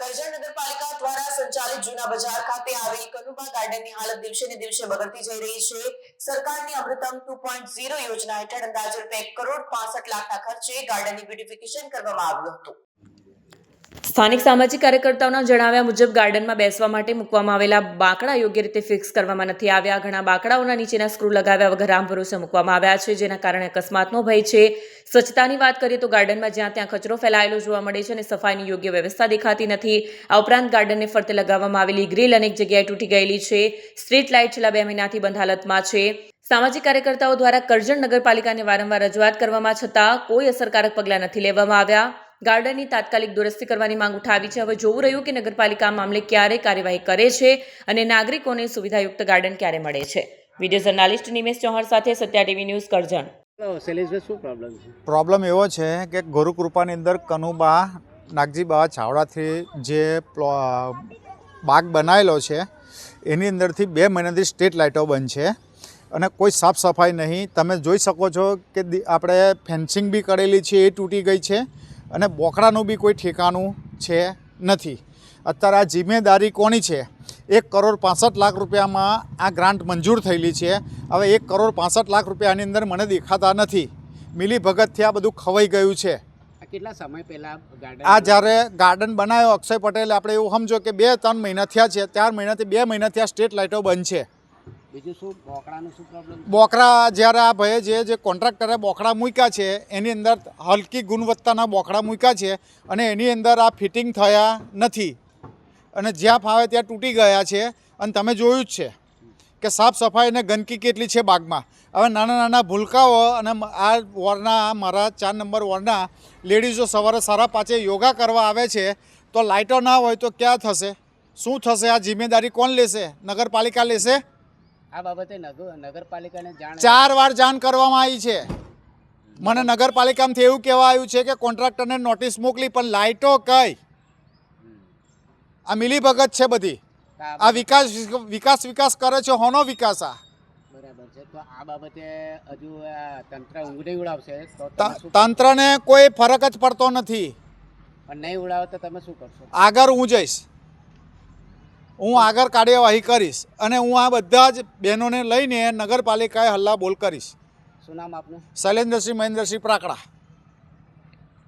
કરજણ નગરપાલિકા દ્વારા સંચાલિત જૂના બજાર ખાતે આવેલી કનુબા ગાર્ડનની હાલત દિવસે ને દિવસે બગડતી જઈ રહી છે। સરકારની અમૃતમ 2.0 યોજના હેઠળ અંદાજે ₹1 કરોડ 65 લાખના ખર્ચે ગાર્ડનની બ્યુટિફિકેશન કરવામાં આવ્યું હતું। સ્થાનિક સામાજિક કાર્યકર્તાઓના જણાવ્યા મુજબ ગાર્ડનમાં બેસવા માટે મૂકવામાં આવેલા બાકડા યોગ્ય રીતે ફિક્સ કરવામાં નથી આવ્યા। ઘણા બાકડાઓના નીચેના સ્ક્રૂ લગાવ્યા વગર આમ ભરોસે મૂકવામાં આવ્યા છે, જેના કારણે અકસ્માતનો ભય છે। સ્વચ્છતાની વાત કરીએ તો ગાર્ડનમાં જ્યાં ત્યાં કચરો ફેલાયેલો જોવા મળે છે અને સફાઈની યોગ્ય વ્યવસ્થા દેખાતી નથી। આ ઉપરાંત ગાર્ડનને ફરતે લગાવવામાં આવેલી ગ્રીલ અનેક જગ્યાએ તૂટી ગયેલી છે। સ્ટ્રીટ લાઇટ છેલ્લા 2 મહિનાથી બંધ હાલતમાં છે। સામાજિક કાર્યકર્તાઓ દ્વારા કરજણ નગરપાલિકાને વારંવાર રજૂઆત કરવામાં છતાં કોઈ અસરકારક પગલાં નથી લેવામાં આવ્યા। ગાર્ડનની તાત્કાલિક દુરસ્તી કરવાની માંગ ઉઠાવી છે। હવે જોવું રહ્યું કે નગરપાલિકા મામલે ક્યારે કાર્યવાહી કરે છે અને નાગરિકોને સુવિધાયુક્ત ગાર્ડન ક્યારે મળે છે। વિડીયો જર્નાલિસ્ટ નિમેશ ચૌહાણ સાથે Satya TV news Karjan. Problem એવો છે કે ગુરુકૃપાની અંદર કનુબા નાગજી બાવા છાવડાથી જે બાગ બનાવેલો છે એની અંદરથી 2 મહિનાથી સ્ટ્રીટ લાઇટો બંધ છે અને કોઈ સાફ સફાઈ નહીં। તમે જોઈ શકો છો કે આપણે ફેન્સિંગ બી કરેલી છે એ તૂટી ગઈ છે અને બોકડાનું બી કોઈ ઠેકાણું છે નથી। અત્યારે આ જિમ્મેદારી કોની છે? 1 કરોડ 65 લાખ રૂપિયામાં આ ગ્રાન્ટ મંજૂર થયેલી છે। હવે 1 કરોડ 65 લાખ રૂપિયાની અંદર મને દેખાતા નથી। મિલી ભગતથી આ બધું ખવાઈ ગયું છે। કેટલા સમય પહેલા આ જ્યારે ગાર્ડન બનાવ્યો અક્ષય પટેલે, આપણે એવું સમજો કે 2-3 મહિના થયા છે। 4 મહિનાથી 2 મહિનાથી આ સ્ટ્રીટ લાઇટો બંધ છે। બીજું શું બોકડાનું શું પ્રોબ્લેમ? બોકડા જ્યારે આ ભાઈએ જે કોન્ટ્રાક્ટરે બોકડા મૂક્યા છે એની અંદર હલકી ગુણવત્તાના બોકડા મૂક્યા છે અને એની અંદર આ ફિટિંગ થયા નથી અને જ્યાં ફાવે ત્યાં તૂટી ગયા છે। અને તમે જોયું જ છે કે સાફ સફાઈ અને ગંદકી કેટલી છે બાગમાં। હવે નાના નાના ભૂલકાઓ અને આ વોર્ડના મારા 4 નંબર વોર્ડના લેડીઝો સવારે 5:30 યોગા કરવા આવે છે તો લાઇટો ના હોય તો ક્યાં થશે? શું થશે? આ જિમ્મેદારી કોણ લેશે? નગરપાલિકા લેશે? આ બાબતે નગરપાલિકાને 4 વાર જાણ કરવામાં આવી છે। મને નગરપાલિકામાંથી એવું કહેવા આવ્યું છે કે કોન્ટ્રાક્ટરને નોટિસ મોકલી, પણ લાઇટો કઈ? આ મિલીભગત છે બધી। આ વિકાસ કરે છે। હોનો વિકાસ? આ બરાબર છે। તો આ બાબતે હજુ તંત્ર ઊંઘી ઉડાવશે તો તંત્રને કોઈ ફરક જ પડતો નથી। પણ નહીં ઉડાવે તો તમે શું કરશો? આગળ હું જઈશ, હું આગળ કાર્યવાહી કરીશ અને હું આ બધા જ બહેનોને લઈને નગરપાલિકાએ હલ્લા બોલ કરીશ। શું નામ આપનું? શૈલેન્દ્રસિંહ મહેન્દ્રસિંહ પ્રાકડા।